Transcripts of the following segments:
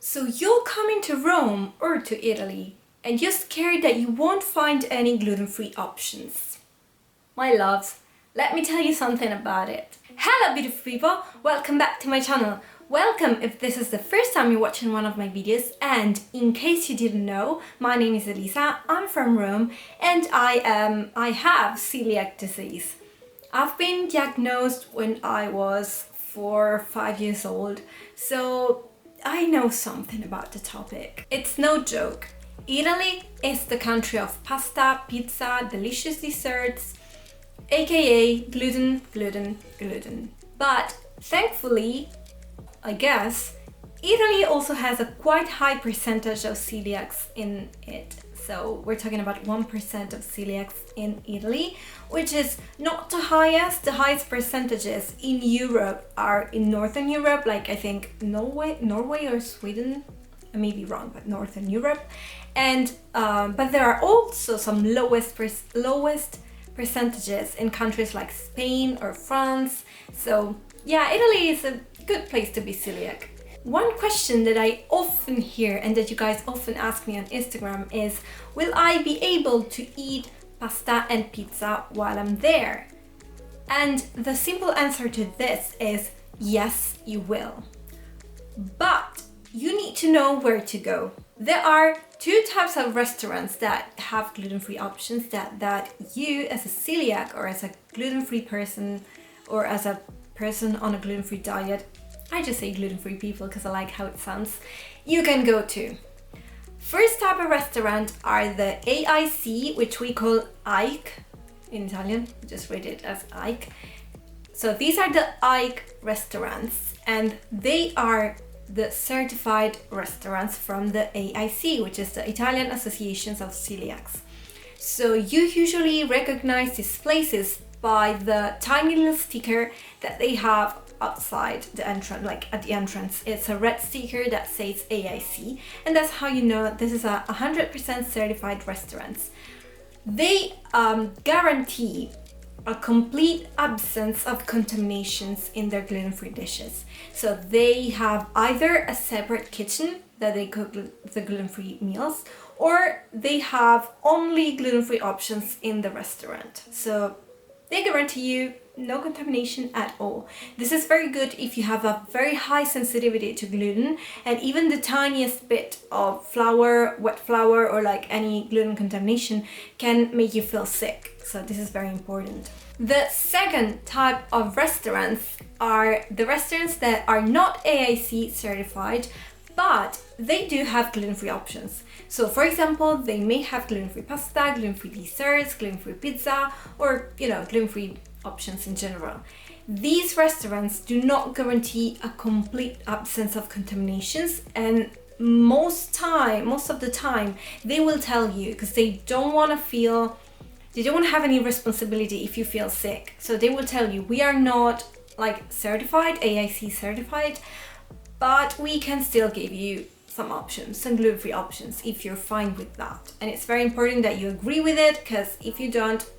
So you're coming to Rome or to Italy and you're scared that you won't find any gluten-free options. My loves, let me tell you something about it. Hello beautiful people, welcome back to my channel. Welcome if this is the first time you're watching one of my videos, and in case you didn't know, my name is Elisa, I'm from Rome and I have celiac disease. I've been diagnosed when I was 4 or 5 years old, so I know something about the topic. It's no joke. Italy is the country of pasta, pizza, delicious desserts, aka gluten, gluten, gluten. But thankfully, I guess, Italy also has a quite high percentage of celiacs in it. So we're talking about 1% of celiacs in Italy, which is not the highest. The highest percentages in Europe are in Northern Europe, like I think Norway or Sweden. I may be wrong, but Northern Europe. And but there are also some lowest percentages in countries like Spain or France. So yeah, Italy is a good place to be celiac. One question that I often hear and that you guys often ask me on Instagram is, will I be able to eat pasta and pizza while I'm there? And the simple answer to this is yes, you will. But you need to know where to go. There are two types of restaurants that have gluten-free options that you as a celiac or as a gluten-free person or as a person on a gluten-free diet, I just say gluten-free people because I like how it sounds, you can go to. First type of restaurant are the AIC, which we call Ike in Italian, just read it as Ike. So these are the Ike restaurants, and they are the certified restaurants from the AIC, which is the Italian Associations of Celiacs. So you usually recognize these places by the tiny little sticker that they have outside the entrance, like at the entrance. It's a red sticker that says AIC, and that's how you know this is a 100% certified restaurant. They guarantee a complete absence of contaminations in their gluten-free dishes. So they have either a separate kitchen that they cook the gluten-free meals, or they have only gluten-free options in the restaurant. So they guarantee you no contamination at all. This is very good if you have a very high sensitivity to gluten, and even the tiniest bit of flour, wet flour, or like any gluten contamination can make you feel sick. So this is very important. The second type of restaurants are the restaurants that are not AIC certified, but they do have gluten-free options. So for example, they may have gluten-free pasta, gluten-free desserts, gluten-free pizza, or gluten-free options in general. These restaurants do not guarantee a complete absence of contaminations, and most of the time they will tell you, because they don't want to have any responsibility if you feel sick. So they will tell you, we are not like certified, AIC certified, but we can still give you some options, some gluten-free options if you're fine with that. And it's very important that you agree with it, because if you don't,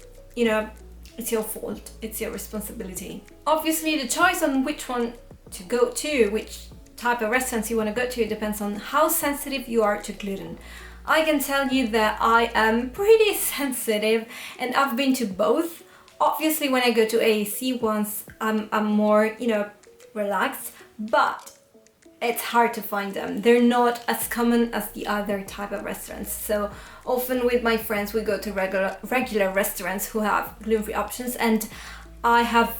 it's your fault, it's your responsibility. Obviously, the choice on which one to go to, which type of restaurants you want to go to, depends on how sensitive you are to gluten. I can tell you that I am pretty sensitive, and I've been to both. Obviously, when I go to AAC once, I'm more, relaxed, but it's hard to find them. They're not as common as the other type of restaurants. So often with my friends, we go to regular restaurants who have gluten-free options, and I have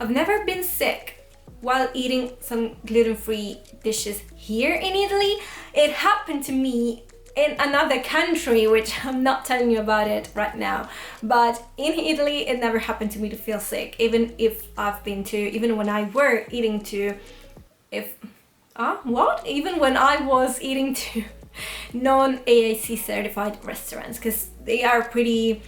I've never been sick while eating some gluten-free dishes here in Italy. It happened to me in another country, which I'm not telling you about it right now, but in Italy it never happened to me to feel sick, even when I was eating to non-AIC certified restaurants, because they are pretty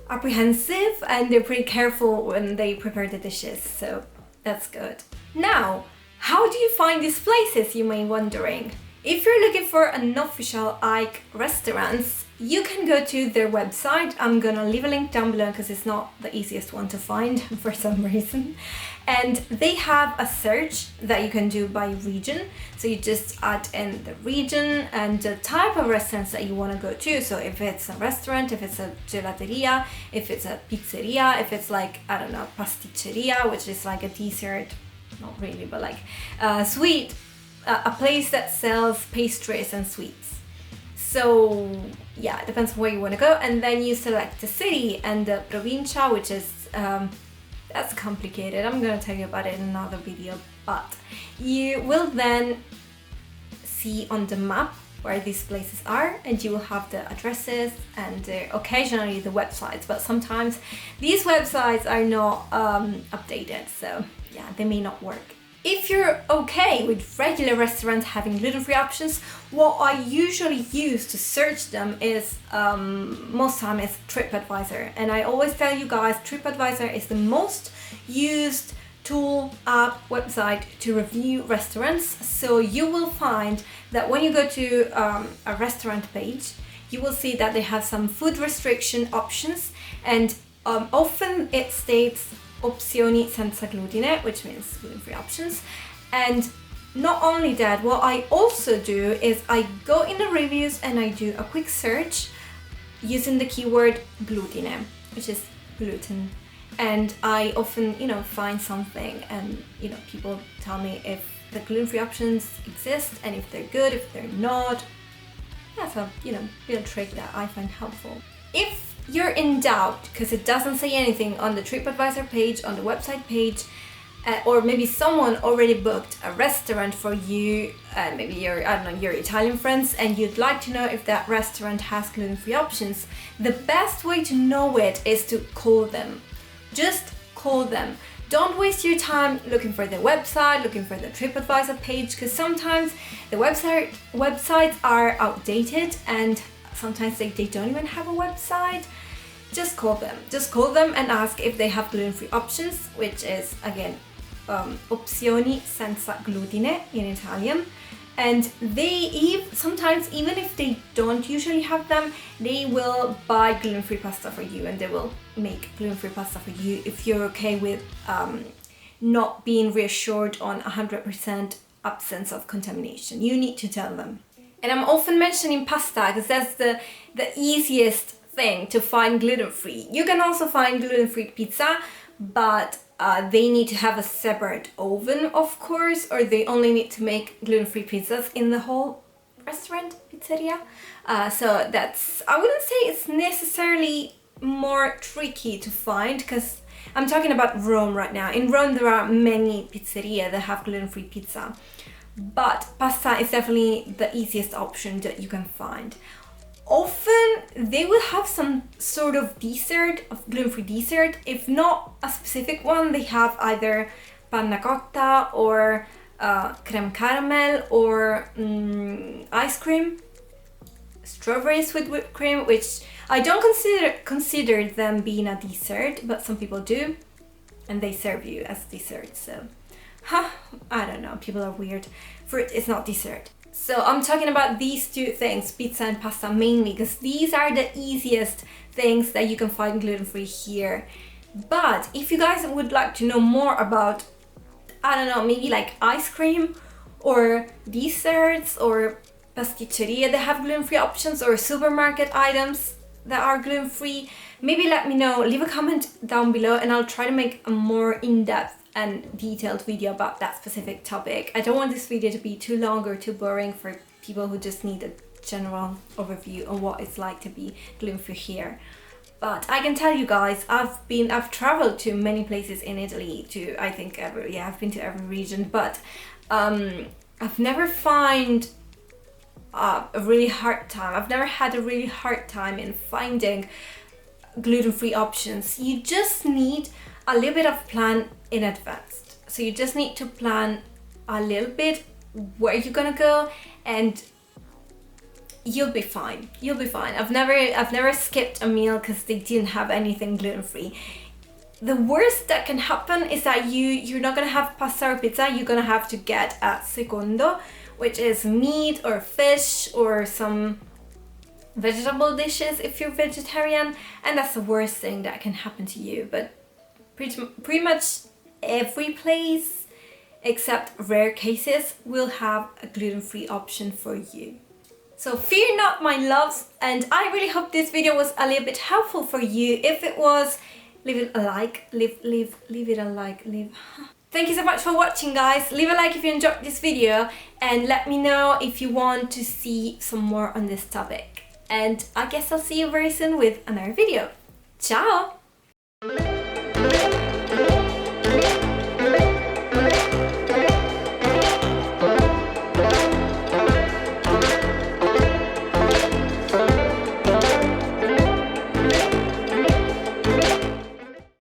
apprehensive and they're pretty careful when they prepare the dishes, so that's good. Now, how do you find these places, you may be wondering? If you're looking for unofficial Ike restaurants, you can go to their website. I'm gonna leave a link down below because it's not the easiest one to find for some reason. And they have a search that you can do by region. So you just add in the region and the type of restaurants that you want to go to. So if it's a restaurant, if it's a gelateria, if it's a pizzeria, if it's like, I don't know, pasticceria, which is like a dessert, not really, but like sweet, a place that sells pastries and sweets. So yeah, it depends on where you want to go. And then you select the city and the provincia, which is that's complicated. I'm gonna tell you about it in another video, but you will then see on the map where these places are, and you will have the addresses and occasionally the websites, but sometimes these websites are not updated, so yeah, they may not work. If you're okay with regular restaurants having gluten-free options, what I usually use to search them is, most time is TripAdvisor. And I always tell you guys, TripAdvisor is the most used tool, app, website to review restaurants. So you will find that when you go to a restaurant page, you will see that they have some food restriction options, and often it states opzioni senza glutine, which means gluten-free options. And not only that, what I also do is I go in the reviews and I do a quick search using the keyword glutine, which is gluten. And I often, find something, and, people tell me if the gluten-free options exist and if they're good, if they're not. That's a, little trick that I find helpful. If you're in doubt because it doesn't say anything on the TripAdvisor page, on the website page, or maybe someone already booked a restaurant for you, maybe your Italian friends, and you'd like to know if that restaurant has gluten-free options, the best way to know it is to call them. Just call them. Don't waste your time looking for the website, looking for the TripAdvisor page, because sometimes the websites are outdated and sometimes they don't even have a website. Just call them. Just call them and ask if they have gluten-free options, which is, again, opzioni senza glutine in Italian. And they sometimes, even if they don't usually have them, they will buy gluten-free pasta for you, and they will make gluten-free pasta for you if you're okay with not being reassured on 100% absence of contamination. You need to tell them. And I'm often mentioning pasta because that's the easiest thing to find gluten-free. You can also find gluten-free pizza, but they need to have a separate oven, of course, or they only need to make gluten-free pizzas in the whole restaurant, pizzeria. So that's, I wouldn't say it's necessarily more tricky to find, because I'm talking about Rome right now. In Rome there are many pizzeria that have gluten-free pizza, but pasta is definitely the easiest option that you can find. Often they will have some sort of dessert, of gluten-free dessert. If not a specific one, they have either panna cotta or creme caramel or ice cream, strawberries with whipped cream, which I don't consider them being a dessert, but some people do, and they serve you as dessert. So, I don't know, people are weird. Fruit is not dessert. So I'm talking about these two things, pizza and pasta mainly, because these are the easiest things that you can find gluten-free here. But if you guys would like to know more about, I don't know, maybe like ice cream or desserts or pasticceria that have gluten-free options, or supermarket items that are gluten-free, maybe let me know, leave a comment down below, and I'll try to make a more in-depth and detailed video about that specific topic. I don't want this video to be too long or too boring for people who just need a general overview on what it's like to be gluten-free here. But I can tell you guys, I've traveled to many places in Italy, I've been to every region, but I've never had a really hard time in finding gluten-free options. You just need a little bit of plan in advance. So you just need to plan a little bit where you're gonna go, and you'll be fine. You'll be fine. I've never skipped a meal because they didn't have anything gluten-free. The worst that can happen is that you're not gonna have pasta or pizza. You're gonna have to get a secondo, which is meat or fish or some vegetable dishes if you're vegetarian, and that's the worst thing that can happen to you. But pretty much every place, except rare cases, will have a gluten-free option for you. So fear not, my loves, and I really hope this video was a little bit helpful for you. If it was, leave it a like, leave it a like, Thank you so much for watching, guys. Leave a like if you enjoyed this video, and let me know if you want to see some more on this topic. And I guess I'll see you very soon with another video. Ciao!